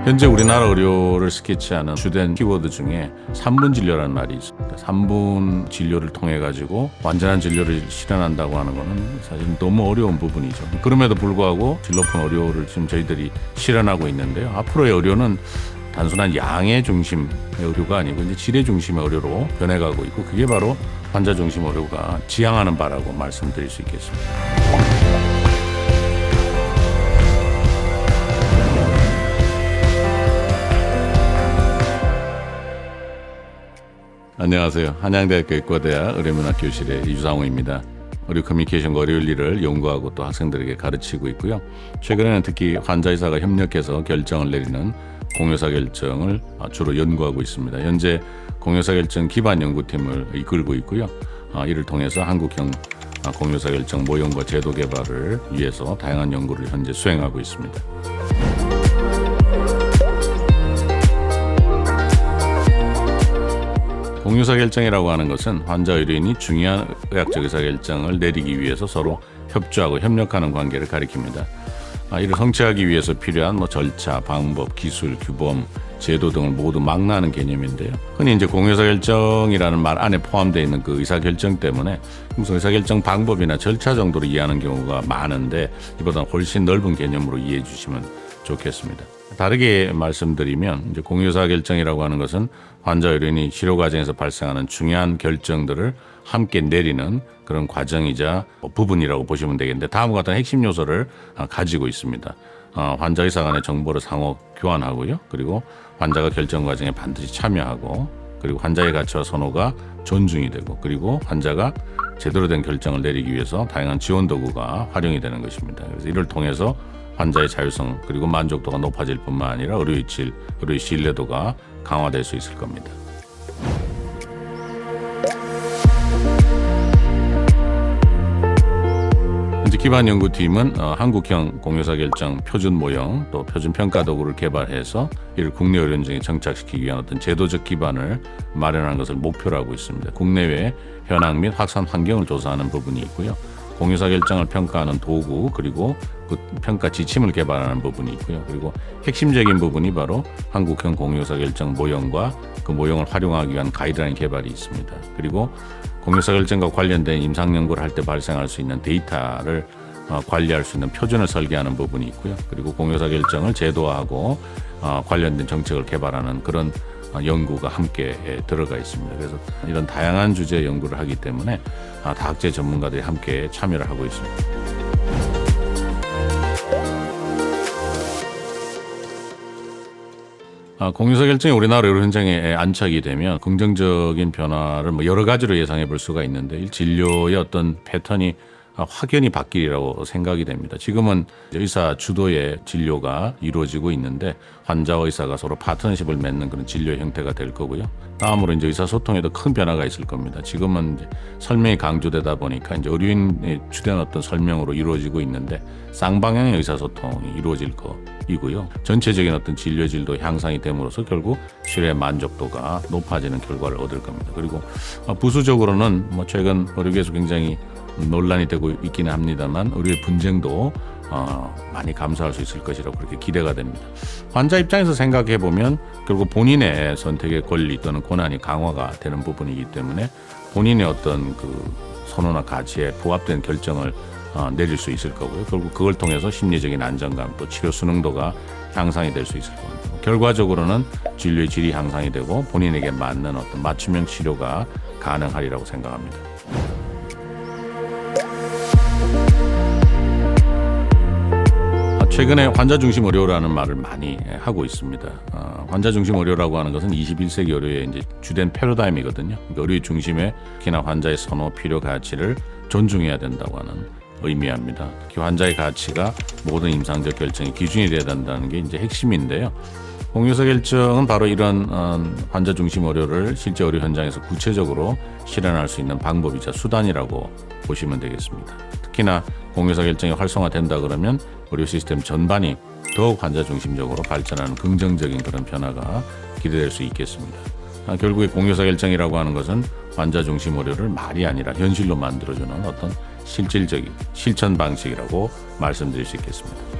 현재 우리나라 의료를 스케치하는 주된 키워드 중에 3분 진료라는 말이 있습니다. 3분 진료를 통해 가지고 완전한 진료를 실현한다고 하는 것은 사실 너무 어려운 부분이죠. 그럼에도 불구하고 질 높은 의료를 지금 저희들이 실현하고 있는데요. 앞으로의 의료는 단순한 양의 중심의 의료가 아니고 이제 질의 중심의 의료로 변해가고 있고, 그게 바로 환자 중심 의료가 지향하는 바라고 말씀드릴 수 있겠습니다. 안녕하세요. 한양대학교 의과대학 의료문학 교실의 이주상호입니다. 의료 커뮤니케이션과 의료윤리를 연구하고 또 학생들에게 가르치고 있고요. 최근에는 특히 환자의사가 협력해서 결정을 내리는 공의사결정을 주로 연구하고 있습니다. 현재 공의사결정 기반 연구팀을 이끌고 있고요. 이를 통해서 한국형 공의사결정 모형과 제도 개발을 위해서 다양한 연구를 현재 수행하고 있습니다. 공유사결정이라고 하는 것은 환자 의료인이 중요한 의학적 의사결정을 내리기 위해서 서로 협조하고 협력하는 관계를 가리킵니다. 이를 성취하기 위해서 필요한 절차, 방법, 기술, 규범, 제도 등을 모두 망라하는 개념인데요. 흔히 이제 공유사결정이라는 말 안에 포함되어 있는 그 의사결정 때문에 무슨 의사결정 방법이나 절차 정도로 이해하는 경우가 많은데, 이보다 훨씬 넓은 개념으로 이해해 주시면 좋겠습니다. 다르게 말씀드리면 이제 공유사결정이라고 하는 것은 환자 의료인이 치료 과정에서 발생하는 중요한 결정들을 함께 내리는 그런 과정이자 부분이라고 보시면 되겠는데, 다음과 같은 핵심 요소를 가지고 있습니다. 환자 의사 간의 정보를 상호 교환하고요. 그리고 환자가 결정 과정에 반드시 참여하고, 그리고 환자의 가치와 선호가 존중이 되고, 그리고 환자가 제대로 된 결정을 내리기 위해서 다양한 지원 도구가 활용이 되는 것입니다. 그래서 이를 통해서 환자의 자율성 그리고 만족도가 높아질 뿐만 아니라 의료의 질, 의료의 신뢰도가 강화될 수 있을 겁니다. 현재 기반 연구팀은 한국형 공유사결정 표준 모형 또 표준 평가 도구를 개발해서 이를 국내 의료 현장에 정착시키기 위한 어떤 제도적 기반을 마련하는 것을 목표로 하고 있습니다. 국내외 현황 및 확산 환경을 조사하는 부분이 있고요. 공유사결정을 평가하는 도구, 그리고 그 평가 지침을 개발하는 부분이 있고요. 그리고 핵심적인 부분이 바로 한국형 공유사결정 모형과 그 모형을 활용하기 위한 가이드라인 개발이 있습니다. 그리고 공유사결정과 관련된 임상 연구를 할 때 발생할 수 있는 데이터를 관리할 수 있는 표준을 설계하는 부분이 있고요. 그리고 공유사결정을 제도화하고 관련된 정책을 개발하는 그런 연구가 함께 들어가 있습니다. 그래서 이런 다양한 주제의 연구를 하기 때문에 다학제 전문가들이 함께 참여를 하고 있습니다. 공유사결정이 우리나라 의료 현장에 안착이 되면 긍정적인 변화를 여러 가지로 예상해 볼 수가 있는데, 진료의 어떤 패턴이 확연히 바뀌리라고 생각이 됩니다. 지금은 의사 주도의 진료가 이루어지고 있는데, 환자와 의사가 서로 파트너십을 맺는 그런 진료 형태가 될 거고요. 다음으로 이제 의사소통에도 큰 변화가 있을 겁니다. 지금은 이제 설명이 강조되다 보니까 이제 의료인의 주된 어떤 설명으로 이루어지고 있는데, 쌍방향의 의사소통이 이루어질 거이고요. 전체적인 어떤 진료질도 향상이 됨으로써 결국 치료의 만족도가 높아지는 결과를 얻을 겁니다. 그리고 부수적으로는 최근 의료계에서 굉장히 논란이 되고 있기는 합니다만, 의료의 분쟁도 많이 감소할 수 있을 것이라고 그렇게 기대가 됩니다. 환자 입장에서 생각해 보면 결국 본인의 선택의 권리 또는 권한이 강화가 되는 부분이기 때문에 본인의 어떤 그 선호나 가치에 부합된 결정을 내릴 수 있을 거고요. 결국 그걸 통해서 심리적인 안정감 또 치료 수능도가 향상이 될 수 있을 겁니다. 결과적으로는 진료의 질이 향상이 되고 본인에게 맞는 어떤 맞춤형 치료가 가능하리라고 생각합니다. 최근에 환자중심 의료라는 말을 많이 하고 있습니다. 환자중심 의료라고 하는 것은 21세기 의료의 이제 주된 패러다임이거든요. 그러니까 의료의 중심에 특히나 환자의 선호, 필요, 가치를 존중해야 된다고 하는 의미합니다. 특히 환자의 가치가 모든 임상적 결정의 기준이 되어야 된다는 게 이제 핵심인데요. 공유사결정은 바로 이런 환자중심 의료를 실제 의료 현장에서 구체적으로 실현할 수 있는 방법이자 수단이라고 보시면 되겠습니다. 특히나 공유사결정이 활성화된다 그러면 의료 시스템 전반이 더욱 환자중심적으로 발전하는 긍정적인 그런 변화가 기대될 수 있겠습니다. 결국에 공유사결정이라고 하는 것은 환자중심 의료를 말이 아니라 현실로 만들어주는 어떤 실질적인 실천 방식이라고 말씀드릴 수 있겠습니다.